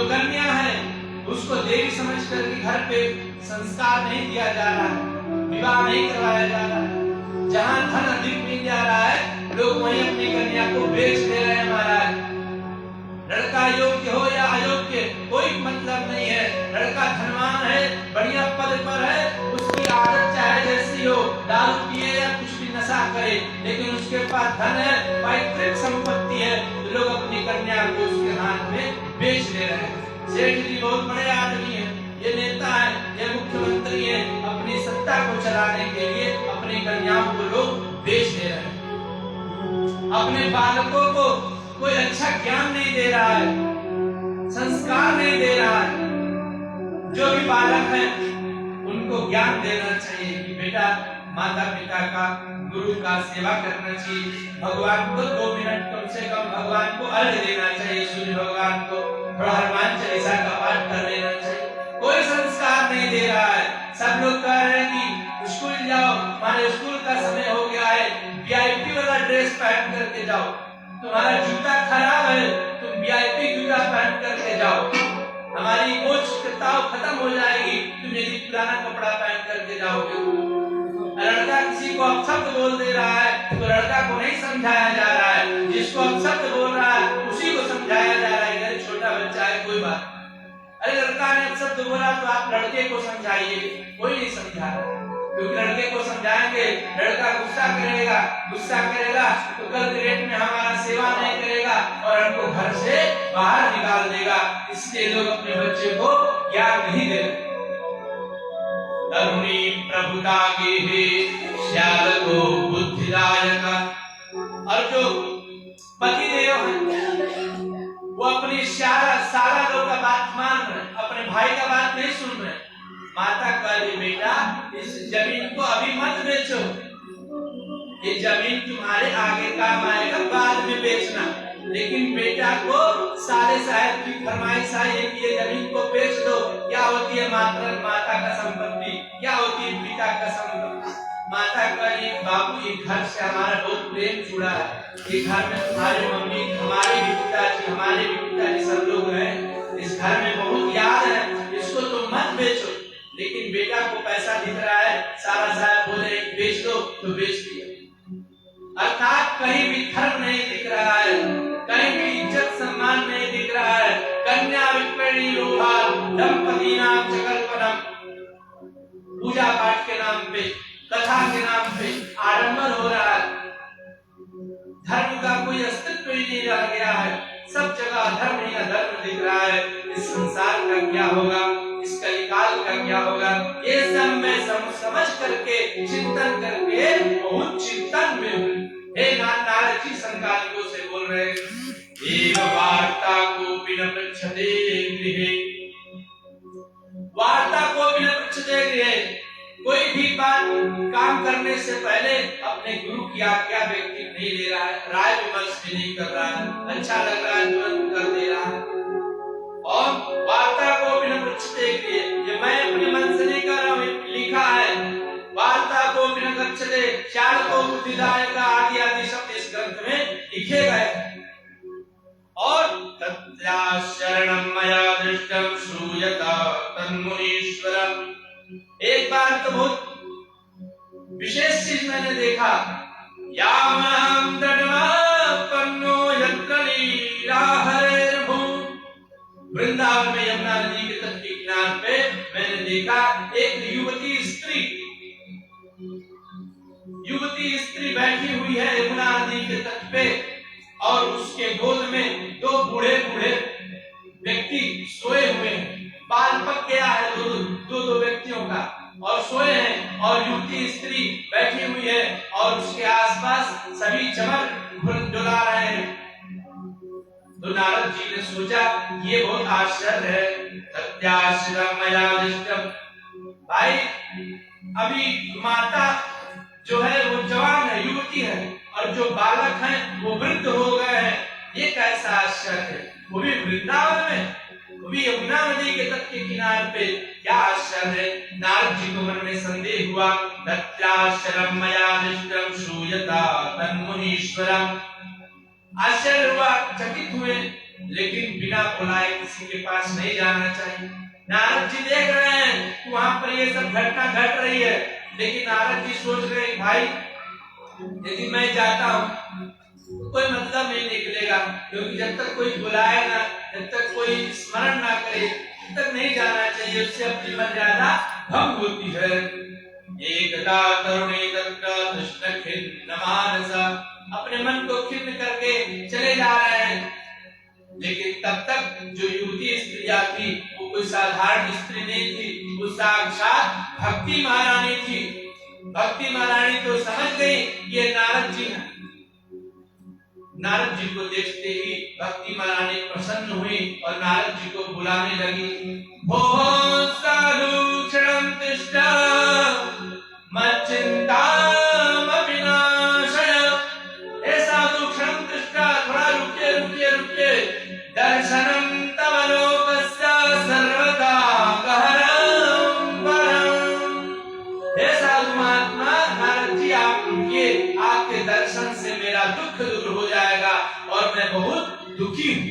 जो कन्या है उसको देवी समझ कर घर पे संस्कार नहीं दिया जा रहा है, विवाह नहीं करवाया जा रहा है। जहाँ धन अधिक मिल जा रहा है लोग वहीं अपनी कन्या को बेच दे रहे हैं महाराज। लड़का योग्य हो या अयोग्य कोई मतलब नहीं है। लड़का धनवान है, बढ़िया पद पर है, उसकी आदत चाहे जैसी हो, दारू पिए या कुछ भी नशा करे, लेकिन उसके पास धन है, पैतृक संपत्ति है, तो लोग अपनी कन्या को उसके हाथ में बेच दे रहे हैं। सेठ जी बहुत बड़े आदमी है, ये नेता है, ये मुख्यमंत्री है, अपनी सत्ता को चलाने के लिए अपनी कन्याओं को लोग बेच दे रहे हैं। अपने बालकों को कोई अच्छा ज्ञान नहीं दे रहा है, संस्कार नहीं दे रहा है। जो भी बालक है उनको ज्ञान देना चाहिए कि बेटा माता पिता का, गुरु का सेवा करना चाहिए। भगवान को 2 मिनट कम से कम भगवान को अर्घ्य देना चाहिए, सूर्य भगवान को थोड़ा हनुमान चालीसा का पाठ कर लेना चाहिए। कोई संस्कार नहीं दे रहा है। सब लोग कह रहे हैं कि स्कूल जाओ, हमारे स्कूल का समय हो गया है, वीआईपी वाला ड्रेस पहन करके जाओ। तुम्हारा जूता खराब है, तुम वीआईपी जूता पहन करके जाओ। हमारी कोच किताब खत्म हो जाएगी, तुम यदि पुराना कपड़ा पहन करके जाओगे। लड़का किसी को अपशब्द बोल दे रहा है तो लड़का को नहीं समझाया जा रहा है, जिसको अपशब्द बोल रहा है उसी को समझाया जा रहा है। अरे छोटा बच्चा है कोई बात, अरे लड़का ने अपशब्द बोला तो आप लड़के को समझाइए, कोई नहीं समझा रहा। क्योंकि लड़के को समझाएंगे लड़का गुस्सा करेगा तो कल ग्रेड में हमारा सेवा नहीं करेगा और हमको घर से बाहर निकाल देगा। इसलिए लोग अपने बच्चे को ज्ञान नहीं दे रहे। तरुणी प्रभुता के हे श्याल को बुद्धिदायक। और जो पति देव हैं वो अपनी सारा लोग का बात मान रहे, अपने भाई का बात नहीं सुन रहे। माता कहे बेटा इस जमीन को अभी मत बेचो, ये जमीन तुम्हारे आगे काम आएगा, बाद में बेचना। लेकिन बेटा को साले साहब की फरमाइश आई है कि ये जमीन को बेच दो। क्या होती है माता का संपत्ति, क्या होती है पिता का संपत्ति। माता कही बाबू ये घर से हमारा बहुत प्रेम जुड़ा है, ये घर में तुम्हारी मम्मी, हमारे भी पिताजी सब लोग हैं, इस घर में बहुत याद है, इसको तुम मत बेचो। लेकिन बेटा को पैसा दिख रहा है, सारा साहब बोले बेच दो तो बेच दिया। अर्थात कहीं भी धर्म नहीं दिख रहा है, कहीं भी इज्जत सम्मान नहीं दिख रहा है। कन्या विप्रेणी लोभा दंपति नाम चकल्पनम। पूजा पाठ के नाम पे, कथा के नाम पे आडंबर हो रहा है। धर्म का कोई अस्तित्व ही नहीं रह गया है, सब जगह धर्म ही अधर्म दिख रहा है। इस संसार का क्या होगा, इस कलिकाल का क्या होगा, ये सब मैं समझ करके चिंतन करके बहुत चिंतन में हूँ। हे नारद जी संकालिकों से बोल रहे एव वार्ता को बिन पृच्छते गृहे। वार्ता को बिन पृच्छते गृहे, कोई भी बात काम करने से पहले अपने गुरु की आज्ञा व्यक्ति नहीं ले रहा है, राय विमर्श भी नहीं कर रहा है, अच्छा लग रहा है तुरंत कर दे रहा है। और वार्ता को बिन पृच्छते गृहे, ये मैं अपने मन से नहीं कर रहा हूँ, लिखा है वार्ता को बिन पृच्छते श्याल को बुद्धिदायक आदि आदि शब्द इस ग्रंथ में लिखे गए। और तत्या शरणम मया दृष्टम श्रूयता तन्मुनीश्वरम। एक बार तो बहुत विशेष चीज मैंने देखा, यामहं दण्डवापन्नो यत्र लीला हरेर्भू। वृंदावन में यमुना नदी के तट के किनारे पे मैंने देखा एक युवती स्त्री बैठी हुई है यमुना नदी के तट पे, और उसके गोद में 2 बूढ़े व्यक्ति सोए हुए हैं। बाल पक गया है दो व्यक्तियों का, और सोए हैं, और युवती स्त्री बैठी हुई है, और उसके आसपास सभी चमर डुला रहे हैं। तो नारद जी ने सोचा ये बहुत आश्चर्य है। तत्याश्रम मया दृष्टम। भाई अभी माता जो है वो जवान है, युवती है, और जो बालक हैं वो वृद्ध हो गए हैं। ये कैसा आश्चर्य है, वो भी वृंदावन में, वो भी यमुना नदी के तट के किनारे पे, क्या आश्चर्य है। नारद जी को मन में संदेह हुआ। तत्याश्रम मया दृष्टम श्रूयता तन्मुनीश्वरम। आश्चर्य हुआ, चकित हुए लेकिन बिना बुलाए किसी के पास नहीं जाना चाहिए। नारद जी देख रहे हैं कि वहां पर ये सब घटना घट रही है, लेकिन नारद जी सोच रहे हैं भाई यदि मैं जाता हूँ तो कोई मतलब नहीं निकलेगा, क्योंकि जब तक कोई बुलाए ना, जब तक कोई स्मरण ना करे तब तक नहीं जाना चाहिए, उससे अपनी मर्यादा भंग होती है। एकदा तरुणी दत्ता कृष्ण खिन्न मानसा, अपने मन को खिन्न करके चले जा रहे हैं, लेकिन तब तक जो युवती स्त्रियां थी वो कोई साधारण स्त्री नहीं थी, वो साक्षात भक्ति महारानी थी। भक्ति महारानी तो समझ गई ये नारद जी हैं। नारद जी को देखते ही भक्ति महारानी प्रसन्न हुई और नारद जी को बुलाने लगी। भो साधु क्षणं तिष्ठ मच्चिन्तामपि नाशय, हे साधु क्षणं तिष्ठ, थोड़ा रुकिए रुकिए रुकिए, दर्शनं तव लोकस्य सर्वदा गहनं परम्। हे साधु महात्मा, नारद जी आप रुकिए, आपके दर्शन से मेरा दुख दूर हो जाएगा और मैं बहुत दुखी हूँ।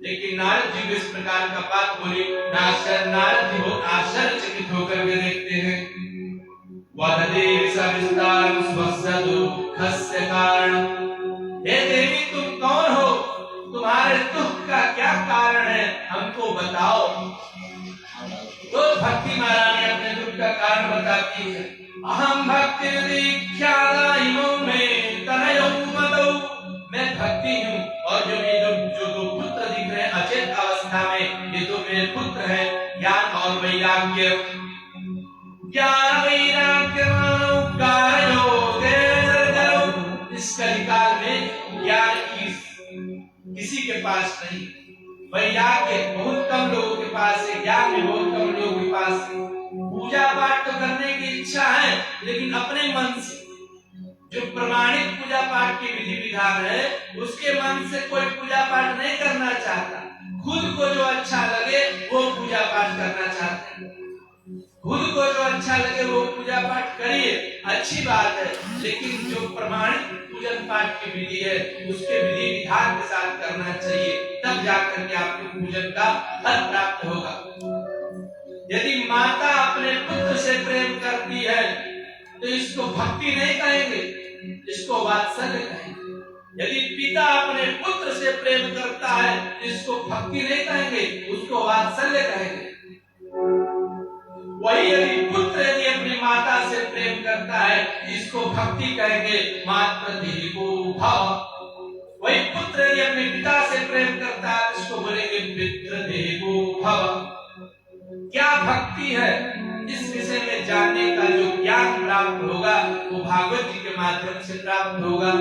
लेकिन नारद जी इस प्रकार का बात बोली, नारद जी बहुत आश्चर्यचकित होकर के देखते हैं। वदते सविस्तारं स्वस्य दुःखस्य कारणं, हे देवी तुम कौन हो, तुम्हारे दुख का क्या कारण है, हमको बताओ। तो भक्ति महारानी अपने दुख का कारण बताती है। अहम भक्ति दीक्षा इमो में तनयो मदो, मैं भक्ति हूँ और जो दो पुत्र दिख रहे हैं अचेत अवस्था में, ये दो मेरे पुत्र हैं। ज्ञान और वैराग्य, ज्ञान वैराग्य इस कलिकाल में ज्ञान किसी के पास नहीं, वैराग्य बहुत कम लोगों के पास है, ज्ञान भी बहुत कम लोगों के पास है। पूजा पाठ तो करने की इच्छा है, लेकिन अपने मन से, जो प्रमाणित पूजा पाठ की विधि विधान है उसके मन से कोई पूजा पाठ नहीं करना चाहता। खुद को जो अच्छा लगे वो पूजा पाठ करना चाहते हैं। खुद को जो अच्छा लगे वो पूजा पाठ करिए, अच्छी बात है, लेकिन जो प्रमाणित पूजन पाठ की विधि है उसके विधि विधान के साथ करना चाहिए, तब जाकर के आपको पूजन का फल प्राप्त होगा। यदि माता अपने पुत्र से प्रेम करती है तो इसको भक्ति नहीं कहेंगे, इसको वात्सल्य कहेंगे। यदि पिता अपने पुत्र से प्रेम करता है तो इसको भक्ति नहीं कहेंगे, उसको वात्सल्य कहेंगे। वही यदि पुत्र यदि अपनी माता से प्रेम करता है इसको भक्ति कहेंगे, मातृ देवो भव। वही पुत्र यदि अपने पिता से प्रेम करता है इसको बोलेंगे पितृ देवो भव। क्या भक्ति है, इस विषय में जानने का जो ज्ञान प्राप्त होगा वो भागवत जी के माध्यम से प्राप्त होगा।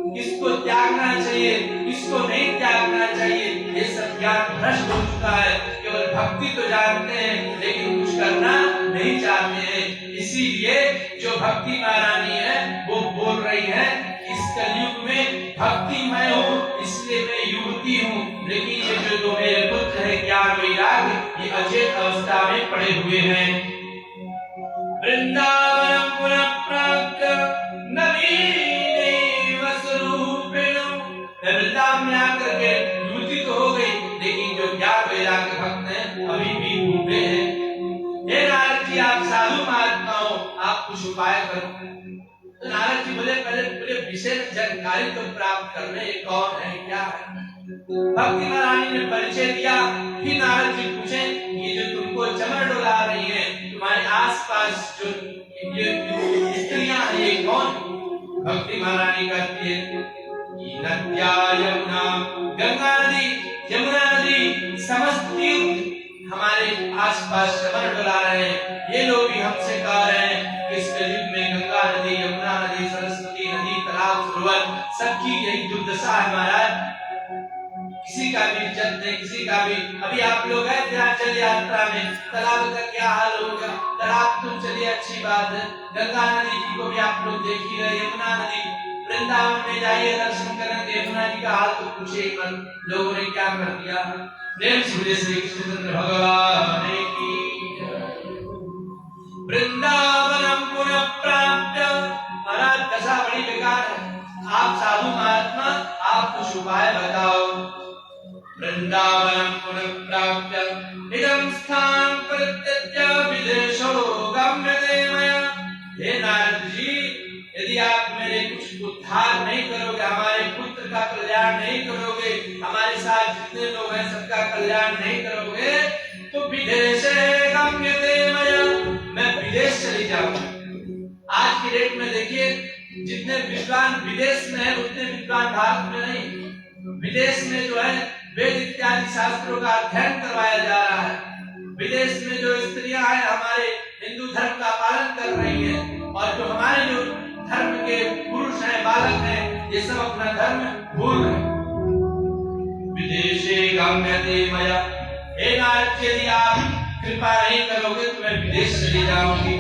किसको त्यागना चाहिए, किसको नहीं त्यागना चाहिए, ये सब ज्ञान भ्रष्ट हो चुका है। केवल भक्ति तो जानते हैं लेकिन कुछ करना नहीं चाहते हैं। इसीलिए जो भक्ति महारानी है वो बोल रही है इस कलयुग में भक्ति मैं हूँ, इसलिए मैं युवती हूँ, लेकिन ये जो दो मेरे पुत्र है ज्ञान वैराग्य ये अचेत अवस्था में पड़े हुए हैं। वृंदावन पुनः प्राप्त नवीन स्वरूपिणं, वृंदावन में आकर के युवती तो हो गई, लेकिन जो ज्ञान वैराग्य भक्त हैं अभी भी बूढ़े हैं। हे नारद जी आप साधु महात्मा हो, आप कुछ उपाय करो। तो नारद जी बोले पहले पूरे विशेष जानकारी तो प्राप्त करने, ये कौन है क्या है। भक्ति महारानी ने परिचय दिया। फिर नारद जी पूछे ये जो तुमको चमर डोला रही है, तुम्हारे आसपास जो ये स्त्रियां हैं ये कौन। भक्ति महारानी कहती है नद्या यमुना, गंगा नदी यमुना नदी समस्त तीर्थ हमारे आसपास चमर डोला रहे हैं। ये लोग भी हमसे कह रहे हैं कि इस कलयुग में गंगा नदी, यमुना नदी, सरस्वती नदी, तालाब, सरोवर सबकी यही दुर्दशा है महाराज। किसी का भी इज्जत नहीं, किसी का भी। अभी आप लोग गए थे चल यात्रा में, तालाब का क्या हाल होगा। तालाब तो चलिए अच्छी बात है, गंगा नदी जी को भी आप लोग देख ही रहे, यमुना नदी, वृंदावन में जाइए दर्शन करेंगे, यमुना जी का हाल तो पूछे मत, लोगों ने क्या कर दिया। प्रेम से श्री कृष्ण भगवान की वृंदावनम पुनः प्राप्त। महाराज दशा बड़ी बेकार है। आप साधु महात्मा आप कुछ उपाय बताओ। वृंदावनम पुनः प्राप्य इदं स्थान परित्यज्य विदेशो गम्यते मया। हे नारद जी, यदि आप मेरे कुछ उद्धार नहीं करोगे, हमारे पुत्र का कल्याण नहीं करोगे, हमारे साथ जितने लोग हैं सबका कल्याण नहीं करोगे, तो विदेशे गम्यते मया, मैं विदेश चली जाऊंगा। आज की डेट में देखिए, जितने विद्वान विदेश में है उतने विद्वान भारत में नहीं। विदेश में जो है वेद इत्यादि शास्त्रों का अध्ययन करवाया जा रहा है। विदेश में जो स्त्रियां हैं हमारे हिंदू धर्म का पालन कर रही हैं, और जो हमारे जो धर्म के पुरुष हैं, बालक हैं, ये सब अपना धर्म भूल रहे हैं। विदेशे गम्यते मया, हे नारद, यदि आप कृपा नहीं करोगे तो मैं विदेश चली जाऊंगी।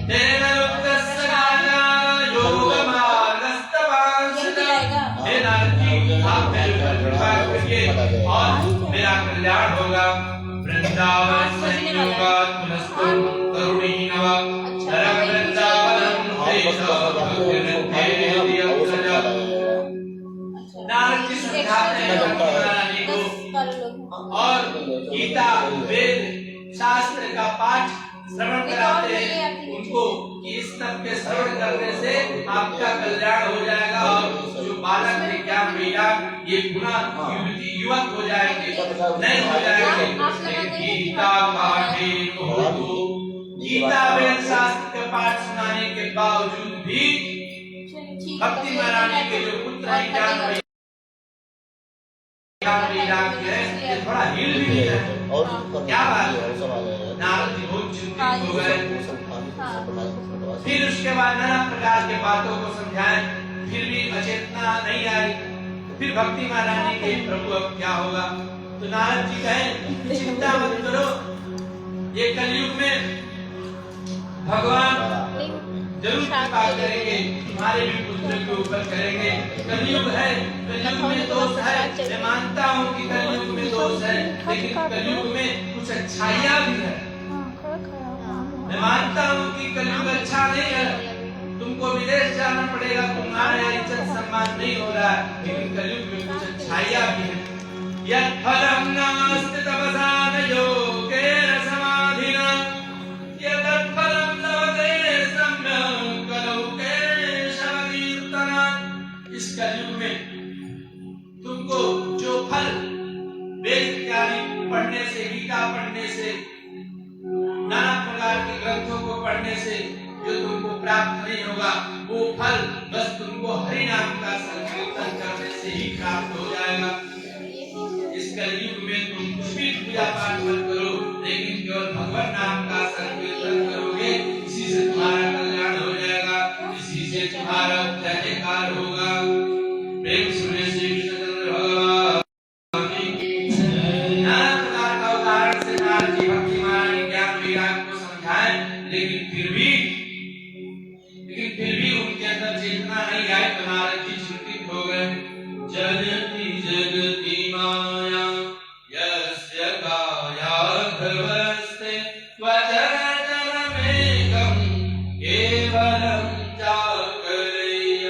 तेन लुप्तस्य राजा योगमार्गस्तवांसता। हे नारद जी, आप मेरे ऊपर कृपा करिए और मेरा कल्याण होगा। वृंदावन संयोगात् पुनस्तु करुणीनव धर्म वृंदावनम नारद जी समझाते हैं भक्ति को, और गीता वेद शास्त्र का पाठ श्रवण कराते हैं उनको कि इस सब के श्रवण करने से आपका कल्याण हो जाएगा, और जो बालक है क्या बेटा ये पुनः युवक हो जाएंगे, नहीं हो जाएंगे। गीता पाठे तो गीता वेद शास्त्र के पाठ सुनाने के बावजूद भी भक्ति महारानी के जो पुत्र हैं ज्ञान ये थोड़ा हिल भी नहीं है। क्या बात है, नारद जी बहुत चिंतित हो गए। फिर उसके बाद नाना प्रकार के बातों को समझाएं, फिर भी अचेतना नहीं आई। फिर भक्ति महारानी के प्रभु अब क्या होगा, तो नारद जी कहे चिंता मत करो, ये कलयुग में भगवान जरूर कृपा करेंगे, तुम्हारे भी पुत्र के ऊपर करेंगे। कलयुग है, कलयुग में दोष है, मैं मानता हूँ कि कलयुग में दोष है, लेकिन कलयुग में कुछ अच्छाइयाँ भी है। मैं मानता हूँ कि कलयुग अच्छा नहीं है, तुमको विदेश जाना पड़ेगा, तुम्हारा यहाँ इज्जत सम्मान नहीं हो रहा है, लेकिन कलयुग में कुछ अच्छाइयाँ भी है। यत् फलं नास्ति तपसा न योगेन समाधिना, यत् फलं लभते सम्यक् कलौ केशवकीर्तना। इस कलयुग में तुमको जो फल वेद इत्यादि पढ़ने से, गीता पढ़ने से, नाना प्रकार के ग्रंथों को पढ़ने से जो तुमको प्राप्त नहीं होगा, वो फल बस तुमको हरि नाम का संकीर्तन करने से ही प्राप्त हो जाएगा। इस कलयुग में तुम कुछ भी पूजा पाठ मत करो, लेकिन केवल भगवान नाम का संकीर्तन करोगे, इसी से तुम्हारा कल्याण हो जाएगा, इसी से तुम्हारा जयकार होगा। प्रेम सुने श्री कृष्ण भगवान लेकिन फिर भी उनके अंदर चेतना नहीं आई, तो नारद जी चिंतित हो गए। जगति जगति माया यस्य कायाधवस्ते त्वचरतनमेकं केवलं जागरेय।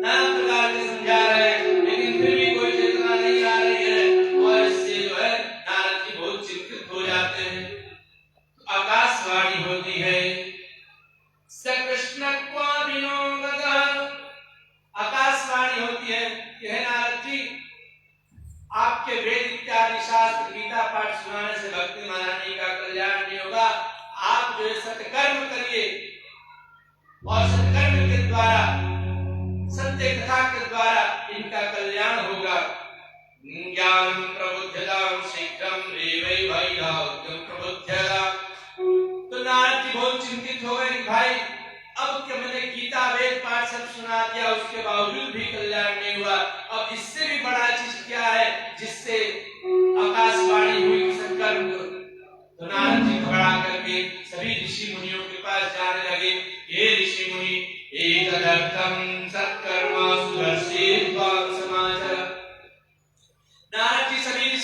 नाना प्रकार के समझा रहे, लेकिन फिर भी कोई चेतना नहीं आ रही है, और इससे जो है नारद जी बहुत चिंतित हो जाते हैं। आकाशवाणी होती है, कृष्ण आकाशवाणी होती है कि हे नारद जी, आपके वेद इत्यादि शास्त्र गीता पाठ सुनाने से भक्ति महारानी का कल्याण नहीं होगा। आप जो सत्कर्म करिए, और सत्कर्म के द्वारा, सत्य कथा के द्वारा इनका कल्याण होगा। ज्ञान प्रबुद्धतां शीघ्रं देवै वैराग्यं प्रबुद्धता। तो नारद जी बहुत चिंतित हो गए कि भाई अब क्या, मैंने गीता वेद पाठ सब सुना दिया, उसके बावजूद भी कल्याण नहीं हुआ, अब इससे भी बड़ा चीज क्या है जिससे आकाशवाणी हुई सत्कर्म। तो नारद जी घबरा करके सभी ऋषि मुनियों के पास जाने लगे।